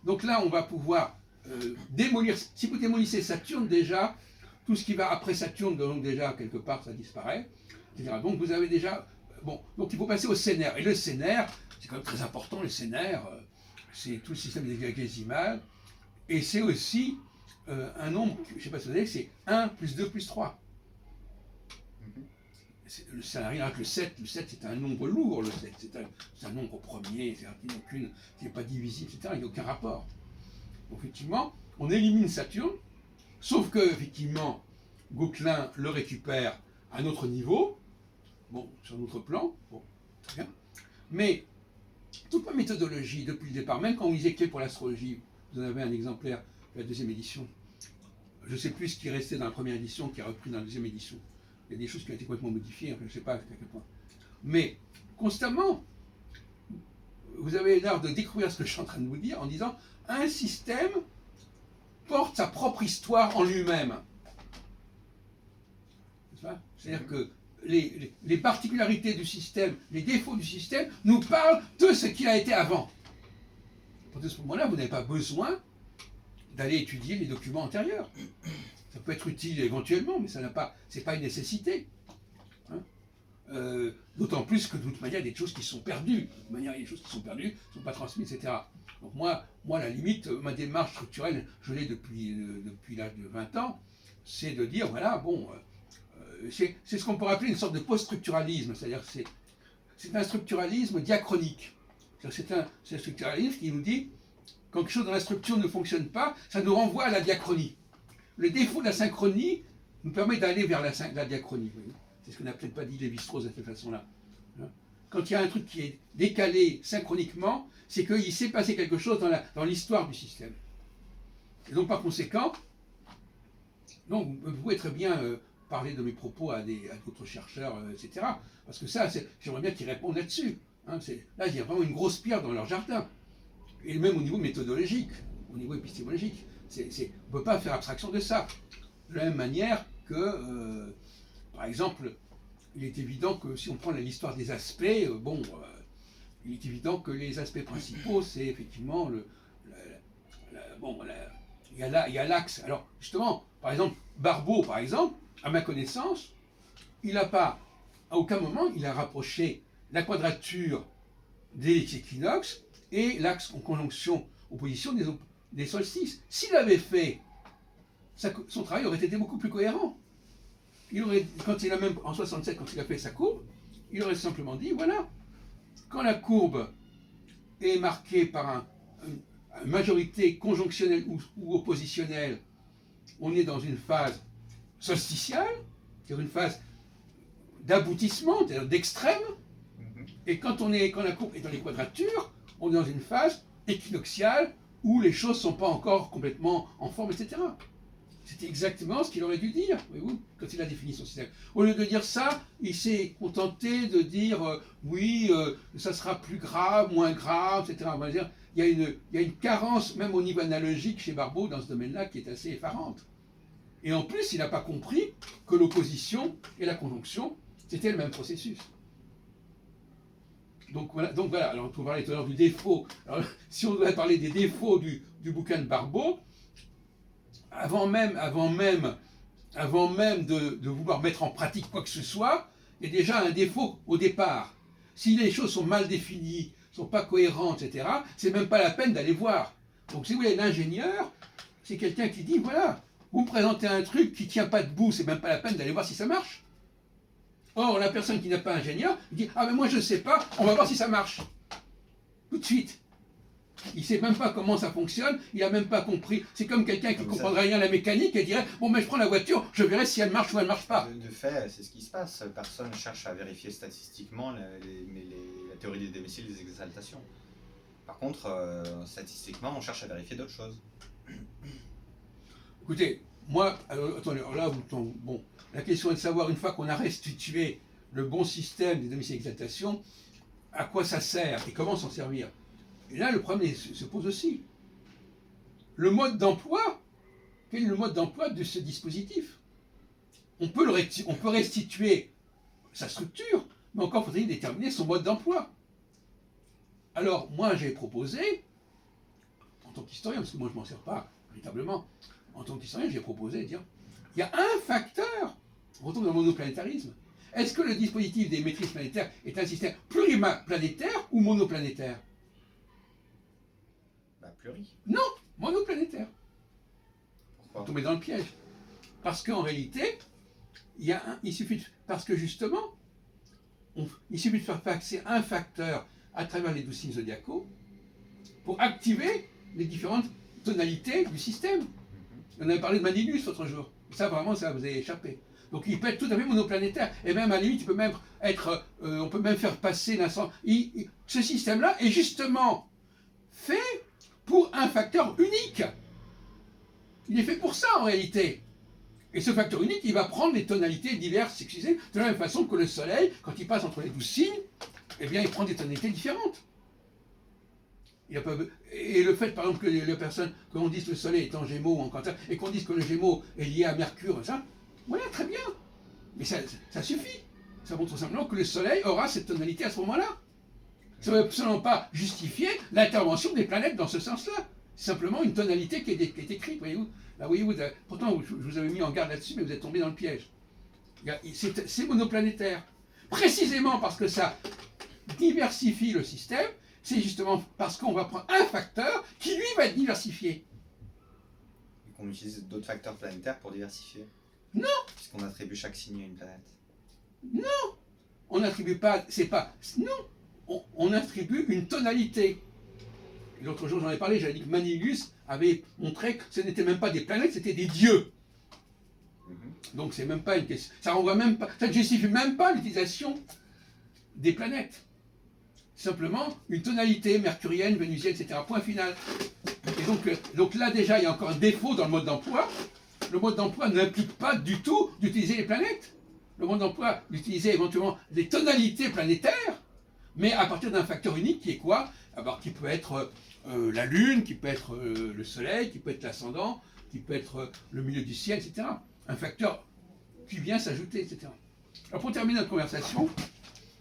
Donc là, on va pouvoir démolir. Si vous démolissez Saturne, déjà, tout ce qui va après Saturne, donc déjà, quelque part, ça disparaît, etc. Donc vous avez déjà... donc il faut passer au sénaire. Et le sénaire, c'est quand même très important, le sénaire, c'est tout le système hexagésimal, et c'est aussi un nombre, je ne sais pas si vous savez, c'est 1 plus 2 plus 3. Ça n'a rien avec le 7. Le 7, c'est un nombre lourd, le 7. C'est un nombre premier, qui n'est pas divisible, etc. Il n'y a aucun rapport. Donc, effectivement, on élimine Saturne, sauf que, effectivement, Gauquelin le récupère à un autre niveau, bon, sur un autre plan, bon, très bien. Mais toute ma méthodologie, depuis le départ, même quand on lisait Clé pour l'astrologie, vous en avez un exemplaire de la deuxième édition, je ne sais plus ce qui restait dans la première édition, qui est repris dans la deuxième édition. Il y a des choses qui ont été complètement modifiées, enfin, je ne sais pas à quel point. Mais, constamment, vous avez l'air de découvrir ce que je suis en train de vous dire en disant un système porte sa propre histoire en lui-même. C'est-à-dire que les particularités du système, les défauts du système, nous parlent de ce qu'il a été avant. À ce moment-là, vous n'avez pas besoin d'aller étudier les documents antérieurs. Ça peut être utile éventuellement, mais c'est pas une nécessité. Hein, d'autant plus que de toute manière, il y a des choses qui sont perdues. De toute manière, il y a des choses qui sont perdues, qui ne sont pas transmises, etc. Donc moi, à la limite, ma démarche structurelle, je l'ai depuis l'âge de 20 ans, c'est de dire, voilà, bon, c'est ce qu'on pourrait appeler une sorte de post-structuralisme, c'est-à-dire que c'est un structuralisme diachronique. C'est un structuralisme qui nous dit, quand quelque chose dans la structure ne fonctionne pas, ça nous renvoie à la diachronie. Le défaut de la synchronie nous permet d'aller vers la diachronie. C'est ce qu'on n'a peut-être pas dit Lévi-Strauss de cette façon-là. Quand il y a un truc qui est décalé synchroniquement, c'est qu'il s'est passé quelque chose dans l'histoire du système. Et donc par conséquent, donc, vous pouvez très bien parler de mes propos à d'autres chercheurs, etc. Parce que ça, j'aimerais bien qu'ils répondent là-dessus. Hein, là, il y a vraiment une grosse pierre dans leur jardin. Et même au niveau méthodologique, au niveau épistémologique. On ne peut pas faire abstraction de ça. De la même manière que, par exemple, il est évident que si on prend l'histoire des aspects, il est évident que les aspects principaux, c'est effectivement il y a l'axe. Alors, justement, par exemple, Barbault, par exemple, à ma connaissance, il n'a pas, à aucun moment, il a rapproché la quadrature des équinoxes et l'axe en conjonction, opposition des solstices. S'il l'avait fait, son travail aurait été beaucoup plus cohérent. En 67, quand il a fait sa courbe, il aurait simplement dit, voilà, quand la courbe est marquée par une majorité conjonctionnelle ou oppositionnelle, on est dans une phase solsticiale, c'est-à-dire une phase d'aboutissement, c'est-à-dire d'extrême, et quand la courbe est dans les quadratures, on est dans une phase équinoxiale où les choses ne sont pas encore complètement en forme, etc. C'était exactement ce qu'il aurait dû dire, voyez-vous, quand il a défini son système. Au lieu de dire ça, il s'est contenté de dire oui, ça sera plus grave, moins grave, etc. On va dire, il y a une carence, même au niveau analogique chez Barbault, dans ce domaine-là, qui est assez effarante. Et en plus, il n'a pas compris que l'opposition et la conjonction, c'était le même processus. Donc voilà, alors on parlait tout à l'heure du défaut. Alors, si on doit parler des défauts du bouquin de Barbault, avant même de vouloir mettre en pratique quoi que ce soit, il y a déjà un défaut au départ. Si les choses sont mal définies, ne sont pas cohérentes, etc., c'est même pas la peine d'aller voir. Donc si vous voulez, l'ingénieur, c'est quelqu'un qui dit, voilà, vous me présentez un truc qui ne tient pas debout, c'est même pas la peine d'aller voir si ça marche. Or, la personne qui n'a pas ingénieur, il dit, ah mais moi je ne sais pas, on va voir si ça marche. Tout de suite. Il ne sait même pas comment ça fonctionne, il n'a même pas compris. C'est comme quelqu'un qui ne comprendrait rien à la mécanique et dirait, bon mais je prends la voiture, je verrai si elle marche ou elle ne marche pas. De fait, c'est ce qui se passe. Personne ne cherche à vérifier statistiquement la théorie des démissiles des exaltations. Par contre, statistiquement, on cherche à vérifier d'autres choses. Écoutez, moi, attendez, là, bon, la question est de savoir, une fois qu'on a restitué le bon système des domiciles d'exaltation, à quoi ça sert et comment s'en servir. Et là, le problème se pose aussi. Le mode d'emploi, quel est le mode d'emploi de ce dispositif? On peut restituer sa structure, mais encore faudrait-il déterminer son mode d'emploi. Alors, moi, j'ai proposé, en tant qu'historien, parce que moi, je ne m'en sers pas véritablement, en tant qu'historien, j'ai proposé de dire, il y a un facteur, on retrouve dans le monoplanétarisme. Est-ce que le dispositif des maîtrises planétaires est un système pluriplanétaire ou monoplanétaire? Non, monoplanétaire. Pourquoi? On tombe dans le piège. Parce qu'en réalité, il suffit parce que justement, il suffit de faire passer un facteur à travers les 12 signes zodiacaux pour activer les différentes tonalités du système. On avait parlé de Manilius l'autre jour. Ça, vraiment, ça vous a échappé. Donc il peut être tout à fait monoplanétaire. Et même à la limite, il peut même être, on peut même faire passer l'instant. Ce système-là est justement fait pour un facteur unique. Il est fait pour ça en réalité. Et ce facteur unique, il va prendre des tonalités diverses, excusez, de la même façon que le Soleil, quand il passe entre les 12 signes, eh bien, il prend des tonalités différentes. Et le fait, par exemple, que les personnes, qu'on dise que le Soleil est en Gémeaux ou en Cancer, et qu'on dise que le Gémeaux est lié à Mercure, ça, voilà, très bien. Mais ça suffit. Ça montre simplement que le Soleil aura cette tonalité à ce moment-là. Ça ne veut absolument pas justifier l'intervention des planètes dans ce sens-là. C'est simplement une tonalité qui est écrite, voyez-vous. Là, voyez-vous, pourtant, je vous avais mis en garde là-dessus, mais vous êtes tombé dans le piège. C'est monoplanétaire. Précisément parce que ça diversifie le système, c'est justement parce qu'on va prendre un facteur qui, lui, va être diversifié. Et qu'on utilise d'autres facteurs planétaires pour diversifier. Non. Puisqu'on attribue chaque signe à une planète. Non. On n'attribue pas, c'est pas... Non. On attribue une tonalité. L'autre jour, j'en ai parlé, j'avais dit que Manilius avait montré que ce n'étaient même pas des planètes, c'était des dieux. Donc c'est même pas une question. Ça renvoie même pas, ça ne justifie même pas l'utilisation des planètes. Simplement une tonalité mercurienne, vénusienne, etc. Point final. Et donc là déjà, il y a encore un défaut dans le mode d'emploi. Le mode d'emploi n'implique pas du tout d'utiliser les planètes. Le mode d'emploi d'utiliser éventuellement des tonalités planétaires, mais à partir d'un facteur unique qui est quoi? Alors, qui peut être la Lune, qui peut être le Soleil, qui peut être l'ascendant, qui peut être le milieu du ciel, etc. Un facteur qui vient s'ajouter, etc. Alors pour terminer notre conversation,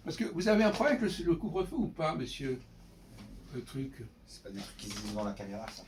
parce que vous avez un problème avec le couvre-feu ou pas, monsieur le truc? C'est pas des trucs qui se disent devant la caméra, ça.